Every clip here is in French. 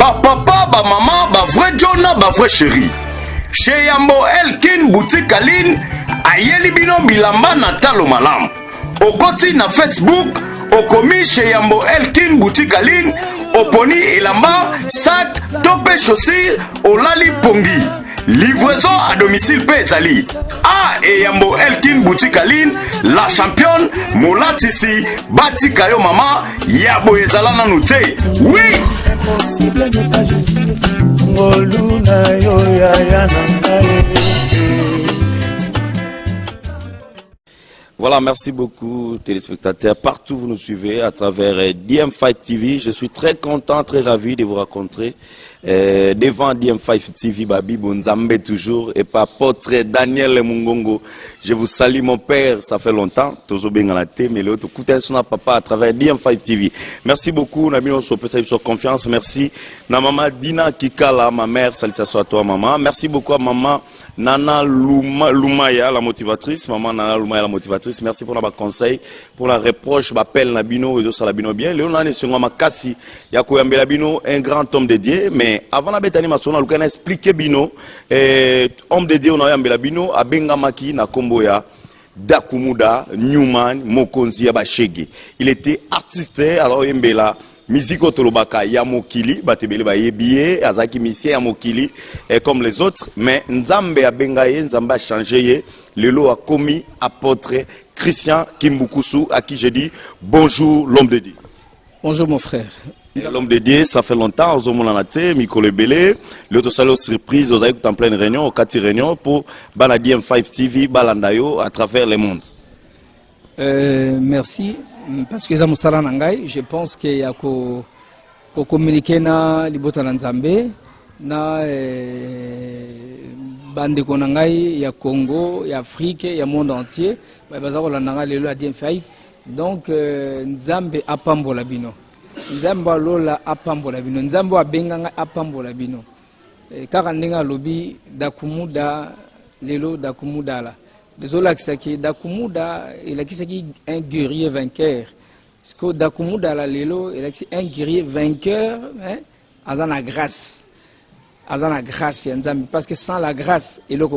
Ba papa, ba maman, ba vrai Jonah, ba vrai chéri. Chez Yambo Elkin boutique Aline, ayeli bino bilamba na talo malam. Okoti na Facebook, okomi chez Yambo Elkin boutique Aline, oponi elamba, sac, topé chaussure, olali pongi. Livraison à domicile Pézali. Ah, et Yambo Elkin boutique Aline, la championne, Molatisi, Bati Kayo Mama, Yabo Ezalana Nute. Oui! Impossible n'est pas Jésus. Moluna yo ya Voilà, merci beaucoup téléspectateurs. Partout vous nous suivez à travers DM5 TV. Je suis très content, très ravi de vous rencontrer devant DM5 TV. Babi Bonzambe toujours et par portrait Daniel Mungongo. Je vous salue mon père, ça fait longtemps. Toujours bien la thé, mais l'autre coup son papa à travers DM5 TV. Merci beaucoup, Nabi on sur confiance. Merci. Na maman Dina Kikala, ma mère, salutations à toi maman. Merci beaucoup à maman Nana Lumaya, la motivatrice. Maman Nana Lumaya, la motivatrice. Merci pour nos conseils, pour la reproche, m'appelle Nabino, et ça Labino bien. Léon Nane sur ma kassi, Yakoyambe Labino, un grand homme de Dieu. Mais avant la bête animation, on a expliqué Bino, homme de Dieu, on a Yambe Labino, à Bengamaki, na Komboya, Dakumuda, Newman, Mokonzi, Yabashege. Il était artiste, alors Yambela. Musique Otolobaka, Yamokili, Batebele Bayebie, Azaki Missie, Yamokili, comme les autres. Mais Nzambe a bengaye, Nzambe a changé. Lelo a commis apôtre Christian Kimbukusu, à qui je dis bonjour, l'homme de Dieu. Bonjour mon frère. L'homme de Dieu, ça fait longtemps, aux hommes en Miko Lebele, l'autre salaire surprise, aux aïeux en pleine réunion, au 4 réunion pour Baladi M5 TV, Balandayo, à travers le monde. Merci. Parce que je pense qu'il y a qu'au communiquer na libota Nzambe na bande konangai ya Congo, ya Afrique, ya monde entier. Bazaro la nanga lelo adien faï. Donc Nzambe apambola bino. Nzambe lola apambola bino. Nzambe abenganga apambola bino. Car ndinga lobi dakumuda lelo dakumuda la. Désolé, Dakumuda, il a un guerrier vainqueur. Parce que Dakumuda, il a un guerrier vainqueur, à grâce. À grâce, parce que sans la grâce, il y a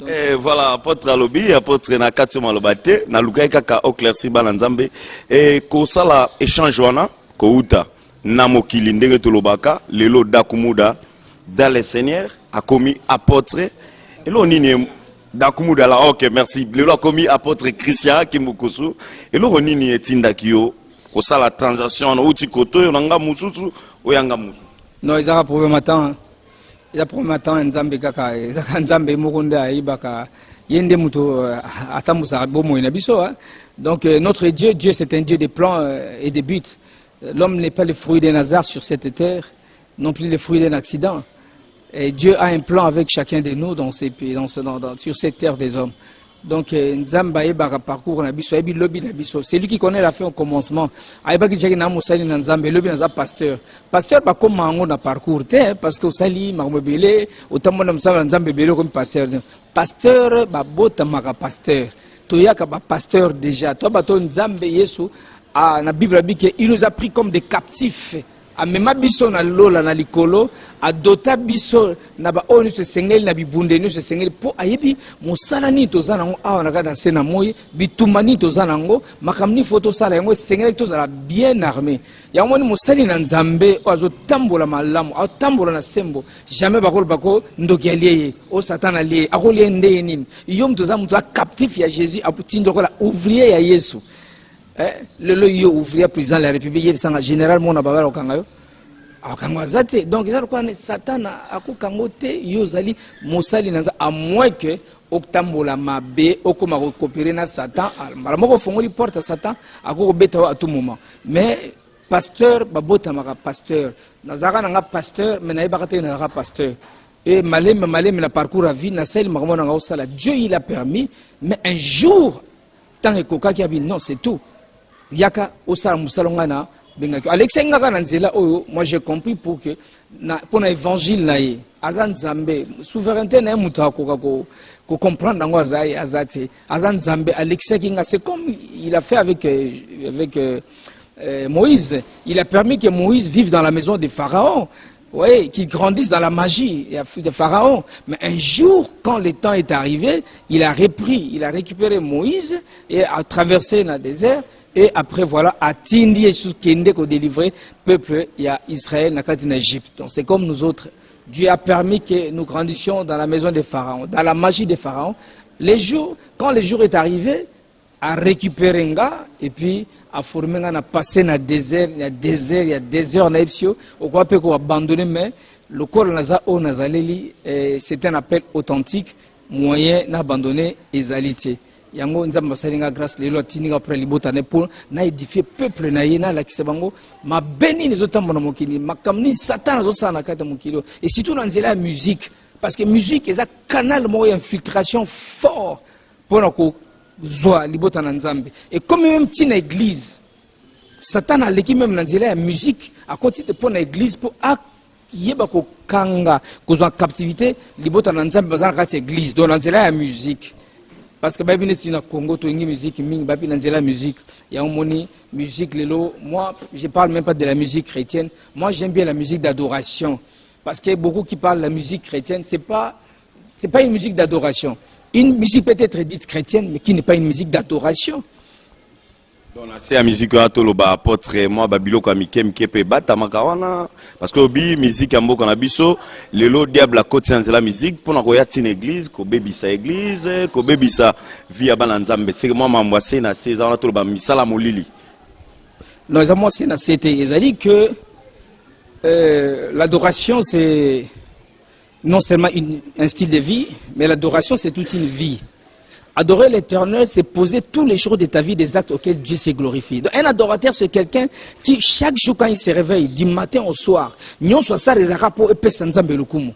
et voilà, apôtre Alobi, apôtre Nakatio Malobate, Nalukai Kaka Oklersi Balanzambe, et Kosala échange wana, Kouta, Namokili Ndenge Tolobaka, Lelo Dakumuda, dans le Seigneur, a commis apôtre, et l'on y Dakumuda la, ok, merci, Lelo a commis apôtre Christian Kimbukusu, et l'on y est Tindakio, Kosala la transaction, on a outi koto, on a nga mususu, ou yanga musu. Non, ils ont un problème matin. Il y a un problème matin, Nzambe Kaka, Nzambe Mokunda, Ibaka, Yende Muto, Atamusa, Bomo, Inabiso. Donc, notre Dieu, Dieu, c'est un Dieu des plans et des buts. L'homme n'est pas le fruit d'un hasard sur cette terre, non plus le fruit d'un accident. Et Dieu a un plan avec chacun de nous dans ces pays, sur cette terre des hommes. Donc, Nzamba Ebaka parcours Nabiso, Ebi Lobi Nabiso. C'est lui qui connaît la fin au commencement. Aïbaki Jaki Namo Sali Nzambe, Lobi Naza pasteur. Pasteur, pas comme on a parcours, parce que Sali, Marmobele, autant mon Nzamba Nzambe Bele comme pasteur. Pasteur, Babota Maka pasteur. Toyaka pasteur déjà. Toi, Baton Nzambe Yesu, la Bible dit qu'il nous a pris comme des captifs. A mema biso na lola na likolo a dota biso na ba onu se sengeli na bibunde ni se sengeli po ayebi mosala ni tozana ngo awa na kada sena moyi bitumani tozana ngo makamni photo sala yango sengeli tozala bien armé ya moni mosali na Nzambe ozo tambola malamu a tambola na sembo jamais bako ndoki aliye o satana aliye akoli ndeye nini yom toza mutu captif ya Jésus aputindo kola ouvrier ya Yesu. Le yo ouvrier président de la République, il y a généralement na babala okangayo. Akangwazate. Donc ça quoi Satan akokangote yo zali mosali nanza à moins que oktambola mabe okoma coopérer na Satan. Mala moko fongoli porte à Satan akoko beta à tout moment. Mais pasteur babota maka pasteur. Nazara nanga pasteur mais na bakate na pasteur. Et malem na parcours à vie na sel makamona nga osala. Dieu il a permis mais un jour tant que koka qui a dit non c'est tout. Yaka osala musalongana bengaki Alexis ngaka na nzela oyo moi j'ai compris pour que pour l'évangile na ye azan Nzambe souveraineté na mutu akoka ko comprendre ngo azate azan Nzambe Alexis kinga c'est comme il a fait avec Moïse. Il a permis que Moïse vive dans la maison des pharaons. Oui, qu'il grandisse dans la magie de Pharaon. Mais un jour, quand le temps est arrivé, il a récupéré Moïse et a traversé le désert. Et après, voilà, a Tindi et Kende qui a délivré le peuple Israël en Égypte. Donc c'est comme nous autres. Dieu a permis que nous grandissions dans la maison des pharaons, dans la magie des pharaons. Quand le jour est arrivé, à récupérer un gars, et puis à former un passé dans le désert, il y a des heures, au quoi peut abandonner, mais le corps c'est un appel authentique, moyen d'abandonner les alités. Yango nzamba salinga grâce lelo tininga après libota ne pour na édifier peuple na yena la kisebango ma béni les autres na mokili makamni satan zo sana kata mokilo et surtout dans la musique parce que musique est un canal moyen infiltration fort pour na ko zoa libota na nzambe et comme même tina église satan a l'équipe même dans la musique à côté de pour na église pour yeba ko kanga ko zo captivité libota na nzambe bazana kati église dans la musique. Parce que Babi n'est pas Congo, tu as une musique, Babi n'a pas la musique. Il y a une musique, moi, je ne parle même pas de la musique chrétienne. Moi, j'aime bien la musique d'adoration. Parce qu'il y a beaucoup qui parlent de la musique chrétienne. Ce n'est pas une musique d'adoration. Une musique peut être dite chrétienne, mais qui n'est pas une musique d'adoration. C'est la musique que tu apôtre moi babilo kwa mike pe bata makawana parce que obi musique ya mboka na biso lelo diable côté dans la musique pour na koya tin église ko bebisa église ko bebisa via bana nzambe c'est moi mamwase na 16 ans to ba misala molili. Non, moi c'est na c'était ezali que l'adoration c'est non seulement un style de vie, mais l'adoration c'est toute une vie. Adorer l'Éternel, c'est poser tous les jours de ta vie des actes auxquels Dieu s'est glorifié. Donc, un adorateur, c'est quelqu'un qui, chaque jour quand il se réveille, du matin au soir, nyon soit ça les rapports et sanzambe lukumu.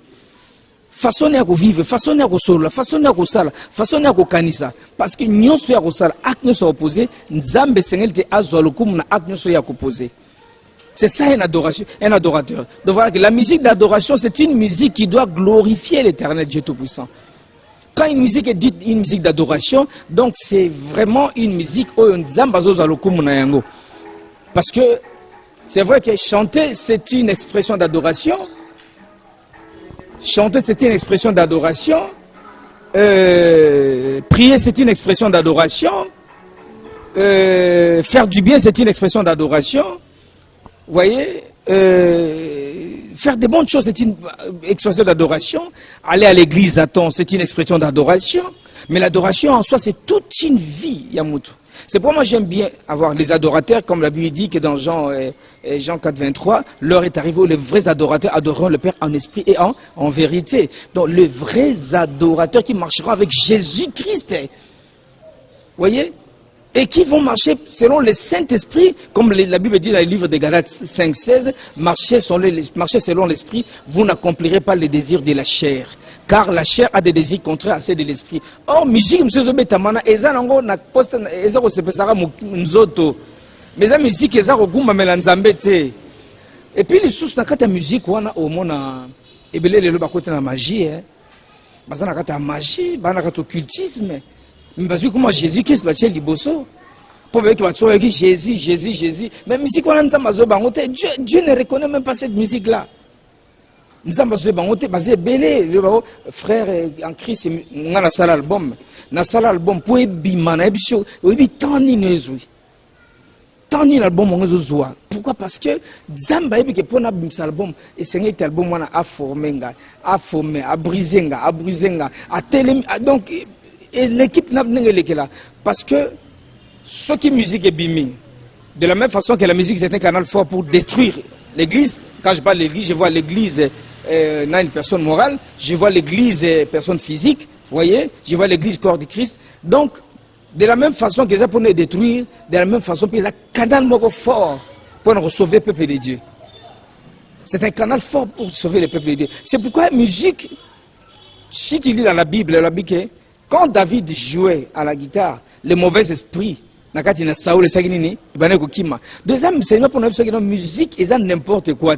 Façonner à vivre, façonner à solo, façonner à sala, façonner à kanisa. Parce que nyon soit à sala, acte ne soit opposé, nzambe sengel te azwa lukumu na acte ne soit à opposé. C'est ça un adorateur. Donc voilà que la musique d'adoration, c'est une musique qui doit glorifier l'Éternel Dieu Tout-Puissant. Quand une musique est dite une musique d'adoration, donc c'est vraiment une musique parce que c'est vrai que chanter c'est une expression d'adoration. Chanter c'est une expression d'adoration. Prier c'est une expression d'adoration. Faire du bien c'est une expression d'adoration. Vous voyez, faire des bonnes choses, c'est une expression d'adoration. Aller à l'église, attends, c'est une expression d'adoration. Mais l'adoration en soi, c'est toute une vie, Yamutu. C'est pour moi j'aime bien avoir les adorateurs, comme la Bible dit que dans Jean 4, 23, l'heure est arrivée où les vrais adorateurs adoreront le Père en esprit et en vérité. Donc les vrais adorateurs qui marcheront avec Jésus-Christ. Vous voyez ? Et qui vont marcher selon le Saint-Esprit, comme la Bible dit dans le livre de Galates 5, 16, marchez selon l'Esprit, vous n'accomplirez pas les désirs de la chair. Car la chair a des désirs contraires à ceux de l'Esprit. Or, musique, M. Zobetamana, eza nango na poste, eza ko sepesara nzoto. Mais la musique, eza ko gumba melanzambe te. Et puis, les sources na kata musique, wana omona, ebele lelo bakote na magie, baza na kata magie, bana kata occultisme. Mais parce que comment Jésus-Christ va chez Liboso, pour que tu vas Jésus. Mais musique on a Dieu ne reconnaît même pas cette musique-là. Nous avons basé belé, frère en Christ, on a la salle album, pour bimana ebisho, obi tani nezui. Tani l'album on zoa. Pourquoi? Parce que Zamba ebi ke pona bim album et c'est un album on a formé, a brisé, a télé donc et l'équipe n'a pas là. Parce que ce qui est musique est bimi. De la même façon que la musique c'est un canal fort pour détruire l'église. Quand je parle de l'église, je vois l'église une personne morale. Je vois l'église personne physique. Vous voyez? Je vois l'église corps de Christ. Donc, de la même façon que ça pour nous détruire, de la même façon qu'il y a un canal fort pour nous sauver le peuple de Dieu. C'est un canal fort pour sauver le peuple de Dieu. C'est pourquoi la musique, si tu lis dans la Bible, quand David jouait à la guitare, le mauvais esprit, deuxième, c'est pour nous que la musique est n'importe quoi.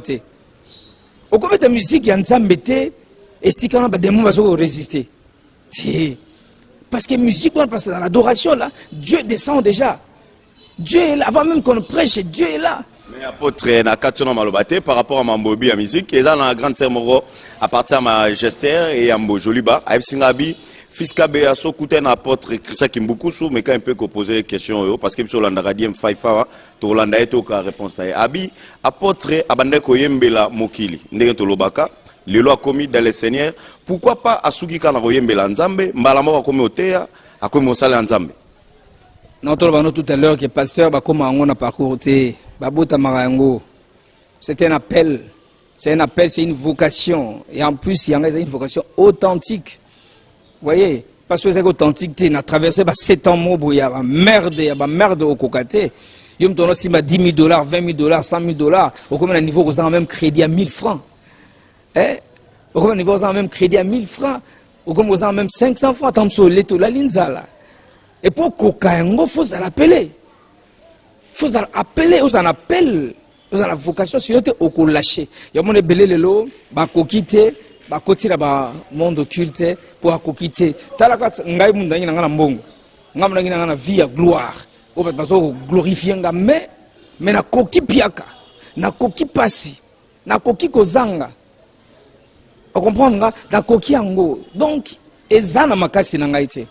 Au cours de la musique, il y a une et si quand on a des mots, on va résister. Parce que la musique, parce que dans l'adoration, là, Dieu descend déjà. Dieu est là. Avant même qu'on prêche, Dieu est là. Mais apôtre Nakatuna Malobate, par rapport à Mambobi à musique, et dans la grande sermoro, à partir de ma gestère et à Mbo Joliba, à Singabi, Fiska Beaso, Kouten apôtre Christa Kimbukusu, mais quand un peu poser des questions, parce que sur l'Andaradiem Faifa, to Landa et to réponse. Abi, apôtre Abande Koyembela Mokili, Ndegen Tolobaka, les lois commis dans les seigneurs, pourquoi pas Asuki Kana Koyembela Nzambe, Mbalamo a commis au Théa, a commis au Salé Nzambe. Nous avons tout à l'heure que le pasteur a parcouru, c'est un appel, c'est une vocation. Et en plus, il y a une vocation authentique. Vous voyez, parce que c'est authentique, on a traversé 7 ans, il y a merde au cocaté. Il y a aussi 10 000 $, 20 000 $, 100 000 $. Au combien de niveau, vous avez même crédit à 1000 francs. Au combien de niveau, vous avez même crédit à 1000 francs. Au combien vous avez même 500 francs. Tant que l'éto, la linzala. Et pour Kokaengo, il faut l'appeler. Il faut l'appeler, vous en appelle. Vous avez la vocation, sinon vous avez lâché. Il y a mon belé le lot, bah kokite, bah koti la monde occulte pour kokite. Talakat ngai munda ngina ngana mbongo. Ngamna ngina ngana vie à gloire. Au fait bazo glorifier nga mais na koki piaka, na koki pasi, na koki kozanga. Vous comprenez na koki ango. Donc ezana makasi na ngai te.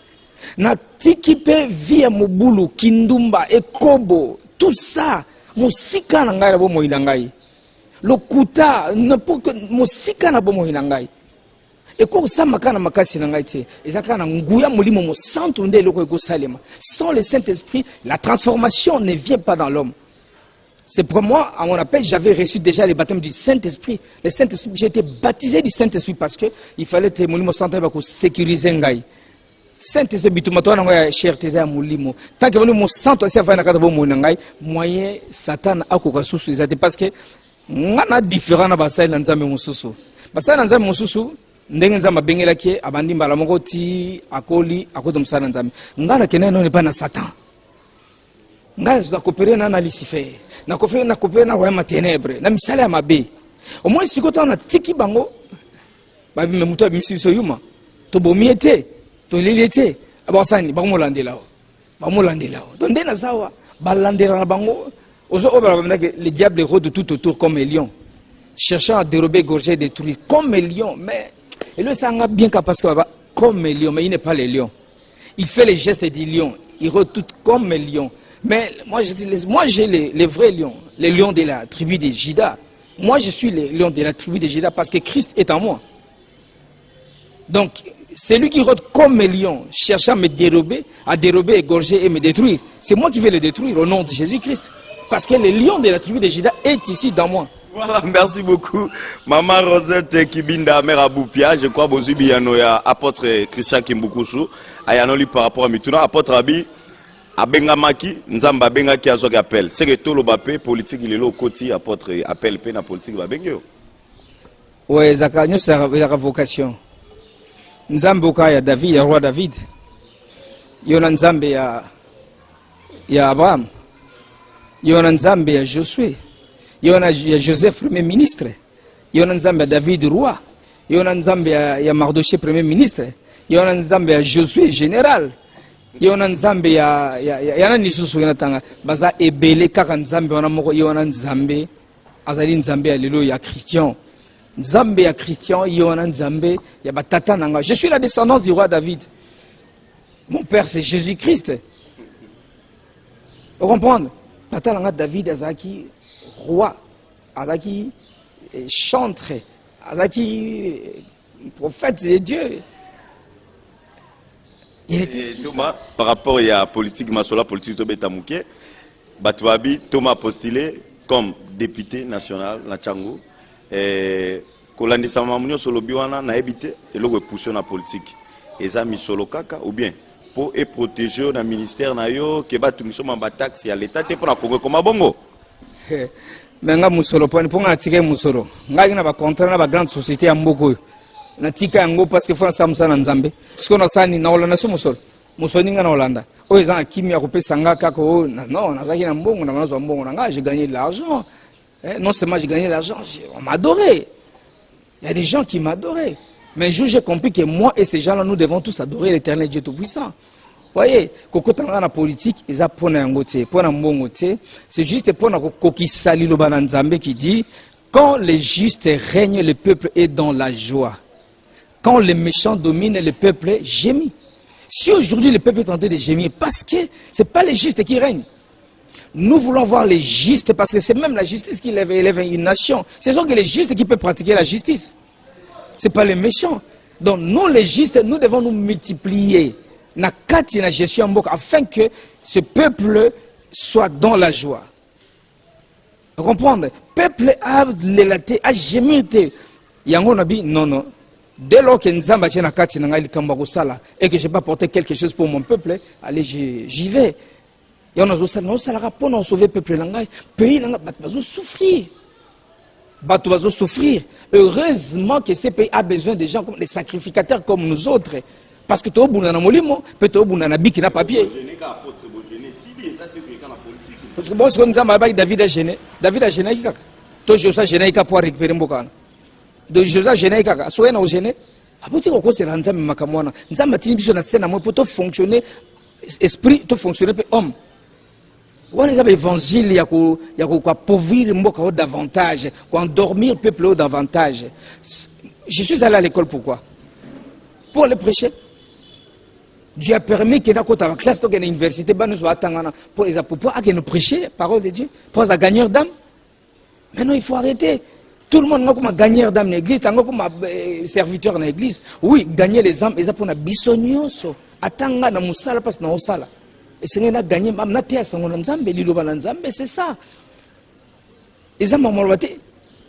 Na tikipe via mobulu kindumba ekobo tout ça musika na ngai na bomo inangai lokuta ne pour que musika na bomo inangai eko sa makana makasi na ngai te ezaka na nguya molimo mo santo nde loko eko salema sans le Saint-Esprit la transformation ne vient pas dans l'homme. C'est pour moi, à mon appel, j'avais reçu déjà le baptême du Saint-Esprit. Le Saint-Esprit, j'ai été baptisé du Saint-Esprit parce que il fallait que molimo santo pour sécuriser ngai. Saint-Esprit bitumato na cher teza mulimo tant que nous santo asi afana kata bo monangai moyen satan akoka susu ezate parce que ngana différent na basai na nzambe mususu basai na nzambe mususu ndenge nzamba bengela ke abandi mbala moko ti akoli akoto msana nzambe ngana keneno ne pas na satan ngana za coopérer na Lucifer na coopérer na royaume ténèbres na misala ya mabe au moins sikota na tiki bango ba me muto misiso yuma to bomiete to lilete abasani bamolandela donc ndena sawa balandera na bango ozo obala le diable rôde tout autour comme un lion cherchant à dérober, égorger, détruire comme un lion mais et le sanga bien capable comme un lion mais il n'est pas le lion il fait les gestes du lion il rôde tout comme un lion mais moi j'ai les vrais lions les lions de la tribu de Juda moi je suis le lion de la tribu de Juda parce que Christ est en moi donc c'est lui qui rôde comme un lion, cherchant à me dérober, égorger et me détruire. C'est moi qui vais le détruire au nom de Jésus-Christ. Parce que le lion de la tribu de Juda est ici dans moi. Voilà, merci beaucoup. Maman Rosette Kibinda, mère Aboupia, je crois que vous avez apôtre Christian Kimbukusu, ayanoli par rapport à Mituna, apôtre Abi, Abengamaki, Nzamba Bengaki Azoki appelle. C'est que tout le bapé politique, il est là au côté, apôtre appelle, peine à politique, Babengyo. Oui, Zakanyo, c'est la vocation. Nzambe ya David, ya roi David. Yona Nzambe ya Abraham. Yona Nzambe ya Josué. Yona ya Joseph premier ministre. Yona Nzambe ya David roi. Yona Nzambe ya Mardoché premier ministre. Yona Nzambe ya Josué général. Yona Nzambe ya nani susu yana tanga. Baza ebele kaka Nzambe wana moko yona Nzambe azali Nzambe ya lelo ya Christian. Nzambe ya Christian, Yona Nzambe, ya batata nanga. Je suis la descendance du roi David. Mon père c'est Jésus-Christ. Vous comprenez? Tata nanga David azaki roi, azaki chantre, azaki prophète de Dieu. Thomas, par rapport à la politique, la politique de Betamouké, Batouabi, Thomas a postulé comme député national na Tchango. Kolandisa mamunyo solo biwana na ebité et le pousse na politique eza misolo kaka ou bien pour et protéger na ministère na yo ke batu misoma ba taxe ya l'état te pour na Congo comme bongo menga musolo pour nga tika musolo nga na ba contrat na ba grande société ya mboko na tika yango parce que France samsa na Nzambe siko na sani na olanda so musolo musoni na Olanda o eza kimia ko pesa nga kaka o non nazaki na mbongo na manazo mbongo nga j'ai gagné de l'argent. Non seulement j'ai gagné l'argent, on m'adorait. Il y a des gens qui m'adoraient. Mais un jour, j'ai compris que moi et ces gens-là, nous devons tous adorer l'Éternel Dieu Tout-Puissant. voyez, kokotanga na politique, ils a pona yangote, pona mbongote, c'est juste pona kokisali lo bananzambe qui dit quand les justes règnent, le peuple est dans la joie. Quand les méchants dominent, le peuple gémit. Si aujourd'hui le peuple est en train de gémir, parce que ce n'est pas les justes qui règnent. Nous voulons voir les justes, parce que c'est même la justice qui élève une nation. C'est sûr que les justes qui peuvent pratiquer la justice. Ce n'est pas les méchants. Donc nous les justes, nous devons nous multiplier. Na kati na gestion mboka, afin que ce peuple soit dans la joie. Vous comprenez? Peuple a l'élaté, a gémir. Yango nabi, non. Dès lors que Nzamba tient na kati na ngali kamba sala et que je n'ai pas porté quelque chose pour mon peuple, allez, j'y vais. Et on a rapport pour sauver le peuple. Le pays va souffrir. Va souffrir. Heureusement que ce pays a besoin de gens comme des sacrificateurs comme nous autres. Parce que tu as un molimo, peut-être un habit qui n'a pas pied. Parce que bon, si on a David a gêné, David a gêné. Toi, je suis gêné pour récupérer Mbokana. Donc, je suis gêné. Soyez non gêné. Après, tu as c'est Nzambe makamwana. Nzambe tini biso na scène pour te fonctionner esprit, te fonctionner homme. On les a l'évangile, il y a quoi appauvrir Mboka davantage, quoi endormir le peuple davantage. Je suis allé à l'école pourquoi? Pour le prêcher. Dieu a permis que dans la classe de l'université, pour nous prêcher la parole de Dieu, pour gagner d'âme. Maintenant, il faut arrêter. Tout le monde a comme gagner d'âme dans l'église, comme serviteur dans l'église. Oui, gagner les âmes, ils ont pour la bisognoso. Attends, na musala parce que na osala. Et c'est na gagner, na tia sango na nzambe, liloba na nzambe, c'est ça. Ils ont malwate.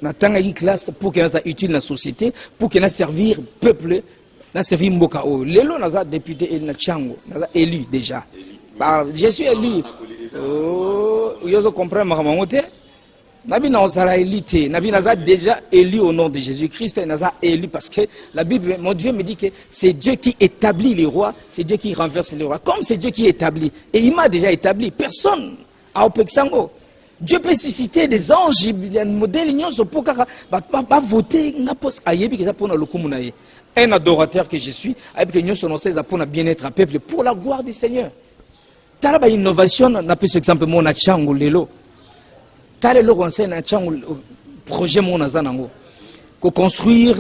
Na tanga yi classe pour que ça utile la société, pour que na servir peuple. Na servir mboka o. Lelo naza député el na chango, naza élu déjà. Je suis élu. Oh, vous comprenez ma mamote? Nabi na osala élité, Nabi naza déjà élu au nom de Jésus-Christ, naza élu parce que la Bible, mon Dieu me dit que c'est Dieu qui établit les rois, c'est Dieu qui renverse les rois. Comme c'est Dieu qui établit, et il m'a déjà établi, personne a opexango. Dieu peut susciter des anges, un modèle, pour voter, un adorateur que je suis, avec pour bien-être à peuple, pour la gloire du Seigneur. T'as une innovation, on a par exemple mon achango lelo. T'as le conseil projet mon azanango. Construire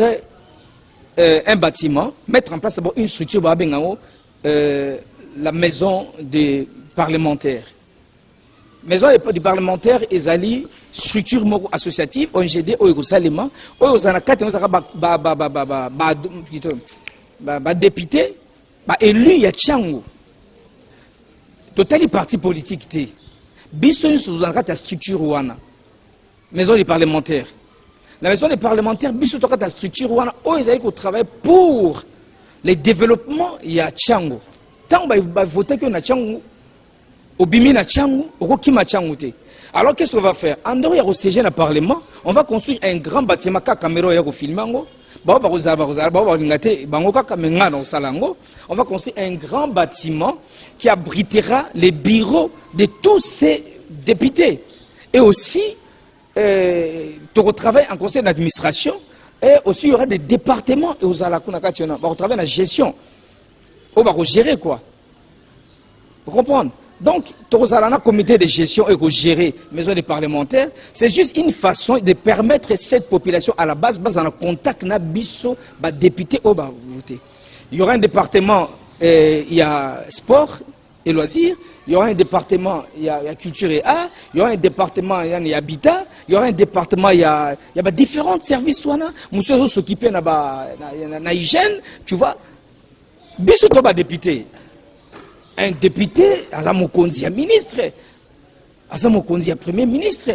un bâtiment, mettre en place d'abord une structure, la maison des parlementaires. Maison des parlementaires, ils allaient structure associative, ONGD, Oyegosalema, Oyozanakate, député, élu, ya Tchango. Total parti politique, té. Bisson, sous la structure ouana. Maison des parlementaires. La maison des parlementaires, Bisson, la structure ouana, ils allaient travailler pour le développement, ya Tchango. Tant que vous votez que na Tchango, Obimi na Tchango, Okokima Tchango té. Alors qu'est-ce qu'on va faire? En dehors, il y a au siège dans le Parlement, on va construire un grand bâtiment, on va construire un grand bâtiment qui abritera les bureaux de tous ces députés. Et aussi, tu retravailles en conseil d'administration, et aussi il y aura des départements, et on va retravailler la gestion. On va gérer quoi? Vous comprenez? Donc, un comité de gestion et gérer maison des parlementaires, c'est juste une façon de permettre cette population à la base, dans le contact nabiso, député au voter. Il y aura un département, il y a sport et loisirs, il y aura un département, il y a culture et art, il y aura un département, il y a habitat, il y aura un département, il y a différents services, monsieur s'occuper de hygiène, tu vois, biso toba député. Un député, Azamokonzi, un ministre, Azamokonzi, un premier ministre,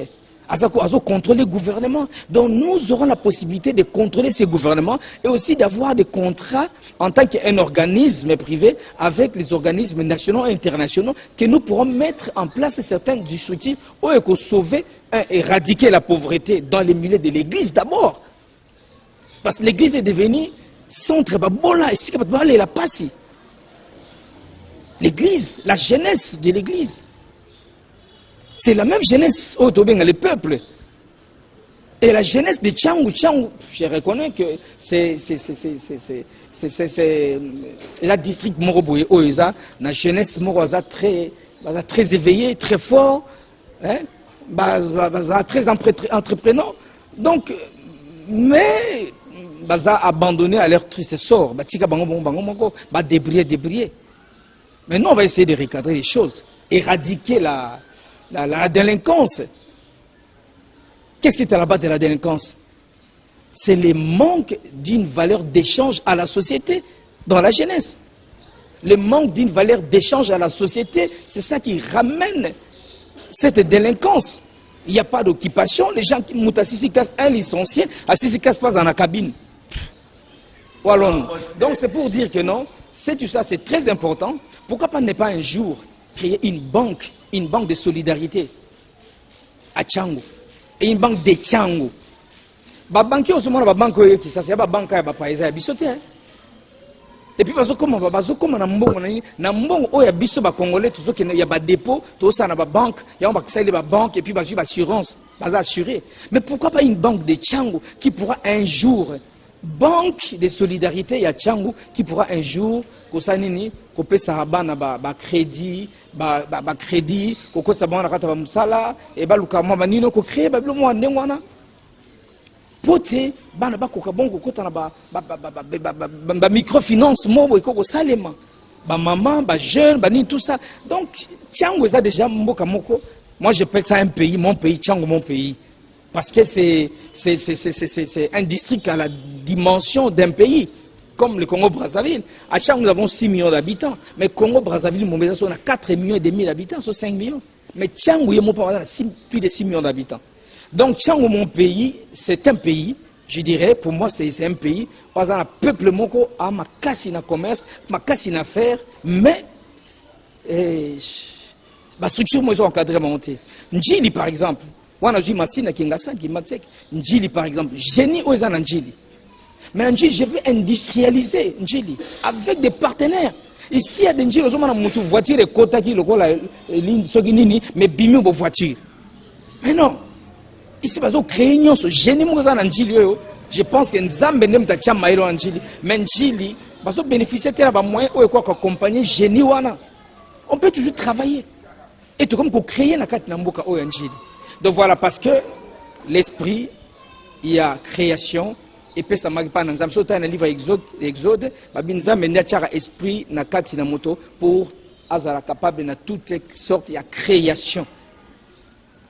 Azamokonzi contrôler le gouvernement. Donc nous aurons la possibilité de contrôler ces gouvernements et aussi d'avoir des contrats en tant qu'un organisme privé avec les organismes nationaux et internationaux que nous pourrons mettre en place certains dispositifs pour sauver, éradiquer la pauvreté dans les milieux de l'église d'abord. Parce que l'église est devenue centre, et la passi. L'église, la jeunesse de l'église, c'est la même jeunesse au Tobinga, le peuple. Et la jeunesse de Tchangou, je reconnais que c'est la district Moroboye Oeza, la jeunesse Moroza très éveillée, très fort, hein, très entreprenant. Donc, mais baza abandonné à leur triste sort, débrier. Maintenant, on va essayer de recadrer les choses, éradiquer la délinquance. Qu'est-ce qui est à la base de la délinquance? C'est le manque d'une valeur d'échange à la société dans la jeunesse. Le manque d'une valeur d'échange à la société, c'est ça qui ramène cette délinquance. Il n'y a pas d'occupation. Les gens qui montent à Sisikas, un licencié, à Sisikas passe dans la cabine. Voilà. Donc c'est pour dire que non, c'est tout ça, c'est très important. Pourquoi pas ne pas un jour créer une banque de solidarité à Tchangou? Et une banque de Tchangou. La banque aussi, la banque qui ça, c'est la banque qui a païsa à bisoté. Et puis, parce que comme na mbongo oya biso ba congolais tout ce qui y a ba dépôt, tout ça na ba banque, il y a ba banque et puis ba assurance, ba assuré. Mais pourquoi pas une banque de Tchangou qui pourra un jour, banque de solidarité ya Tchangou qui pourra un jour ko sanini ko pesa bana ba crédit, ba crédit, ko sa bana kata ba musala et ba luka mwa banino ko créer ba blo ndengwana. Poté, bana ba koka bongo kota na ba microfinance mobo iko salema. Ba maman, ba jeune, ba ni tout ça. Donc Tchangou est déjà mboka moko. Moi je appelle ça un pays, mon pays, Tchangou mon pays. Parce que c'est un district à la dimension d'un pays, comme le Congo-Brazzaville. À Tchangou, nous avons 6 millions d'habitants. Mais Congo-Brazzaville, on a 4 millions et demi d'habitants, sur 5 millions. Mais Tchangou, il y a plus de 6 millions d'habitants. Donc Tchangou, mon pays, c'est un pays, je dirais, pour moi, c'est un pays. Par exemple, le peuple moko a ma casse na commerce, ma casse na affaires, mais ma structure, moi, ils ont encadré monter. Njili, par exemple. Njili, par exemple, génie aux Njili. Mais Njili, je veux industrialiser Njili avec des partenaires. Ici, il y a des Njili, ils ont une voiture et quota qui mais bimi aux voitures. Mais non. Ici, ils ont créé une génie aux Njili. Je pense que Nzambe n'est pas Tchamaïlo Njili. Mais Njili, ils ont bénéficié de moyens pour accompagner génie. On peut toujours travailler. Et tout comme pour créer la carte Namboka au Njili. Donc voilà, parce que l'esprit, il y a création, et puis ça ne marque pas dans un livre Exode, Babinza Menachara esprit na kati na moto pour Azara capable de toutes sortes, il y a création.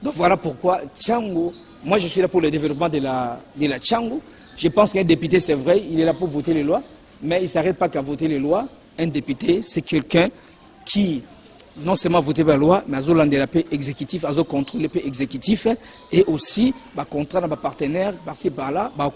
Donc voilà pourquoi Tchangou, moi je suis là pour le développement de la Tchangou. Je pense qu'un député, c'est vrai, il est là pour voter les lois, mais il ne s'arrête pas qu'à voter les lois. Un député, c'est quelqu'un qui non seulement voter la loi, mais à la paix exécutif, à contrôler le paix exécutif, et aussi à contrat dans partenaire, par-ci par-là, à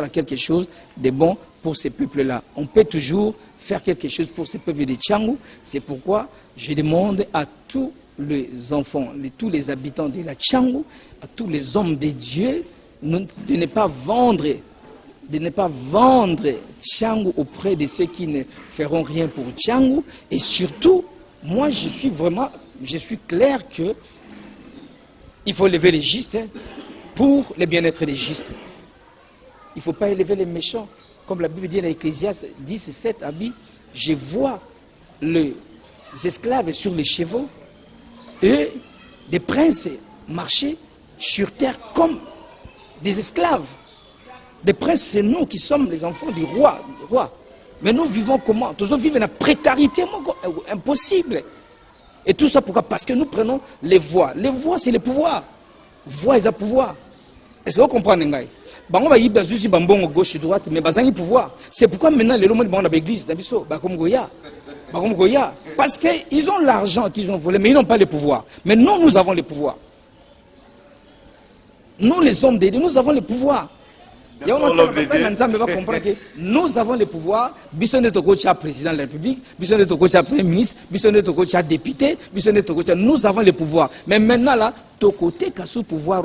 quelque chose de bon pour ces peuples-là. On peut toujours faire quelque chose pour ces peuples de Tchangou. C'est pourquoi je demande à tous les enfants, tous les habitants de la Tchangou, à tous les hommes de Dieu, de ne pas vendre Tchangou auprès de ceux qui ne feront rien pour Tchangou, et surtout, moi, je suis clair que il faut lever les justes pour le bien-être des justes. Il ne faut pas élever les méchants. Comme la Bible dit dans Ecclésiaste 10:7, je vois les esclaves sur les chevaux et des princes marcher sur terre comme des esclaves. Des princes, c'est nous qui sommes les enfants du roi. Mais nous vivons comment? Tous nous vivons dans la précarité impossible. Et tout ça pourquoi? Parce que nous prenons les voies. Les voies, c'est le pouvoir. Voix, c'est le pouvoir. Est-ce que vous comprenez? On va y aller gauche et droite, mais il pouvoir. C'est pourquoi maintenant les hommes dans l'église, parce qu'ils ont l'argent qu'ils ont volé, mais ils n'ont pas le pouvoir. Mais nous avons le pouvoir. Nous, les hommes de Dieu, nous avons le pouvoir. Nous avons le pouvoir, président de la République, premier ministre, député, nous avons le pouvoir. Mais maintenant là, ton côté le pouvoir,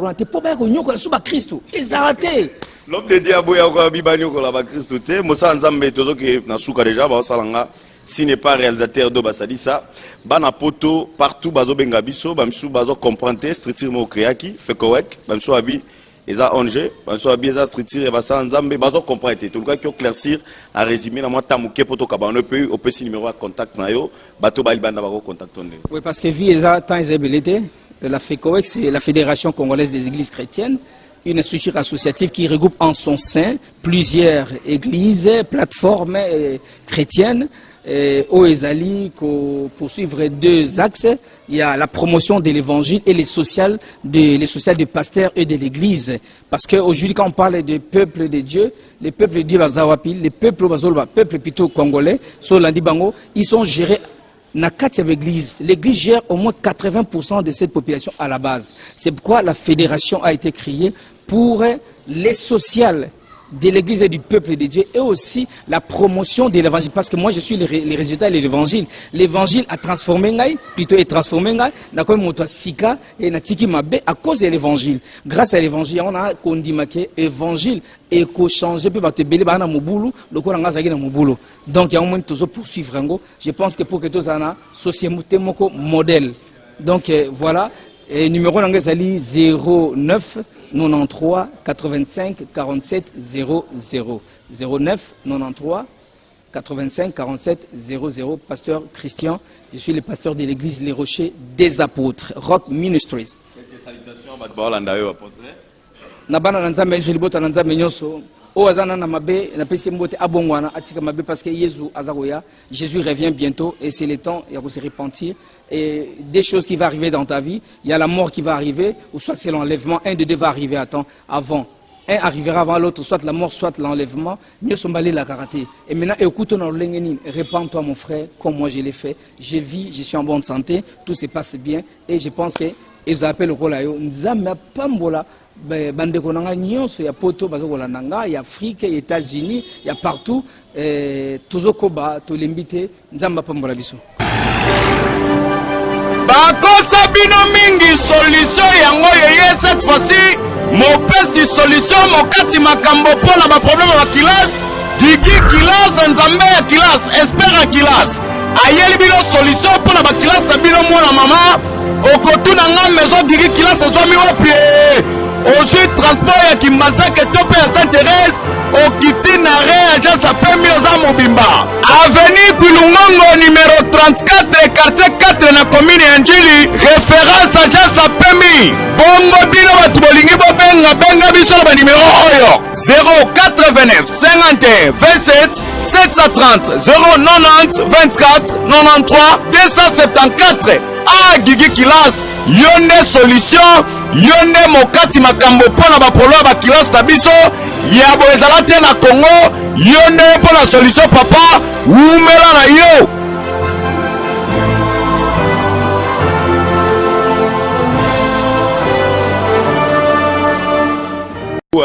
l'homme de diabo ya ko bibani ko la ba Christ te mosa nzambe tozo ke na suka déjà ba salanga s'il n'est pas réalisateur de basalisa bana poto partout bazo benga biso bamsu bazo comprendre structure mo créaki fait correct bamsu abi et ça ONG, parce que bien ça structure et va ça ensemble, bazo comprendre tout le cas qui éclaircir à résumer la moi tamuke pour to kaba on peut au petit numéro à contact na yo, bato ba ibanda ba contact on. Oui, parce que via temps isabilité, la FECOEX, c'est la Fédération congolaise des églises chrétiennes, une structure associative qui regroupe en son sein plusieurs églises, plateformes chrétiennes. Au Ezali, pour suivre deux axes, il y a la promotion de l'évangile et les sociales des pasteurs et de l'église. Parce qu'aujourd'hui, quand on parle des peuples de Dieu, les peuples de Dieu, les peuples plutôt congolais, ils sont gérés dans 4 églises. L'église gère au moins 80% de cette population à la base. C'est pourquoi la fédération a été créée pour les sociales de l'église et du peuple de Dieu et aussi la promotion de l'évangile. Parce que moi, je suis les résultats de l'évangile. L'évangile a transformé, plutôt est transformé, n'a comme moto sika et n'a tiki mabe à cause de l'évangile. Grâce à l'évangile, on a condimé l'évangile et qu'on change peu te belé bana mobulu, le corps en azagi na mobulu. Donc il y a au moins toujours poursuivre ngo. Je pense que pour que tous ana société moko modèle. Donc voilà. Et numéro d'Angazali 09 93 85 47 00 09 93 85 47 00. Pasteur Christian, je suis le pasteur de l'église Les Rochers des Apôtres, Rock Ministries. Salutations à Baolanda yo apôtre. Nabana nanzambe jelibota nanzambe nyoso. O azana na mabe na pesi mbote abongwana atika mabe parce que Jésus revient bientôt et c'est le temps il y a se repentir et des choses qui vont arriver dans ta vie, il y a la mort qui va arriver ou soit c'est l'enlèvement, un de deux va arriver avant. Un arrivera avant l'autre, soit la mort, soit l'enlèvement. Mieux sombalé la karaté. Et maintenant, écoute, répands-toi, mon frère, comme moi je l'ai fait. Je vis, je suis en bonne santé, tout se passe bien. Et je pense que ils appellent le Kolayo. Nzamba Pambola, Bandekonanga Nyonso, il y a Poto, Bazokolananga, il y a Afrique, il y a États-Unis, il y a partout. Tozokoba, Tolimbite, Nzamba Pambola Biso. bakosa bino mingi solution yango yeye cette fois-ci mopesi solution mokati makambo mpona baproblème ya kilase gigi kilase nzambe ya kilase espere ya kilase ayeli bino solution mpona bakilase na bino mwana mama okotuna nga maison gigi kilase ezwami wapi ozwi transport ya kimbanzake to mpe ya Sainte-Thérèse okiti na agence apemi oza mobimba avenue Kulungongo numéro 34 quartier 4 na commune ya Njili référence agence apemi bongo bino batu bolingi benga biso na banimero oyo 089 51 27 730 090 24 93 274 Gigi Kilas yonde solution yonde mokati makambo pona ba problème ba Kilas na biso ya boezala te na Congo yonde pona solution papa umela na yo.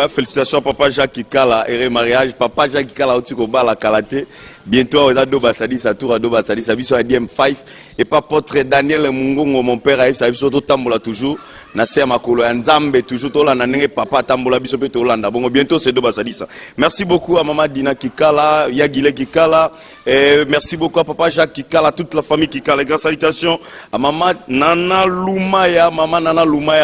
Félicitations papa Jacques Kikala et mariage papa Jacques Kikala au Tikoba la Kalaté bientôt on a Doba Sadi sa tour à Doba Sadi sa biso à DM5 et papa très Daniel Mungongo mon père a sa biso to tambola toujours na se makolo ya Nzambe toujours to la nanenge papa tambola biso pe to landa bon bientôt c'est Doba Sadi ça. Merci beaucoup à maman Dina Kikala Yagile Kikala et merci beaucoup à papa Jacques Kikala toute la famille Kikala. Grande salutation à maman Nana Lumaya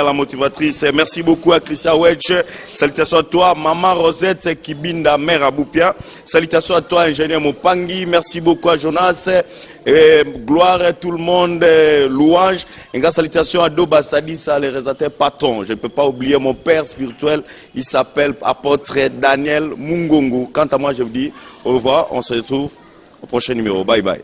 la motivatrice. Merci beaucoup à Christian Wedge. Salutations à toi, maman Rosette Kibinda, mère à Boupia. Salutations à toi, ingénieur Mopangi. Merci beaucoup à Jonas. Gloire à tout le monde. Louange. Et grande salutation à Doba Sadissa, le réalisateur patron. Je ne peux pas oublier mon père spirituel. Il s'appelle apôtre Daniel Mungongo. Quant à moi, je vous dis au revoir. On se retrouve au prochain numéro. Bye bye.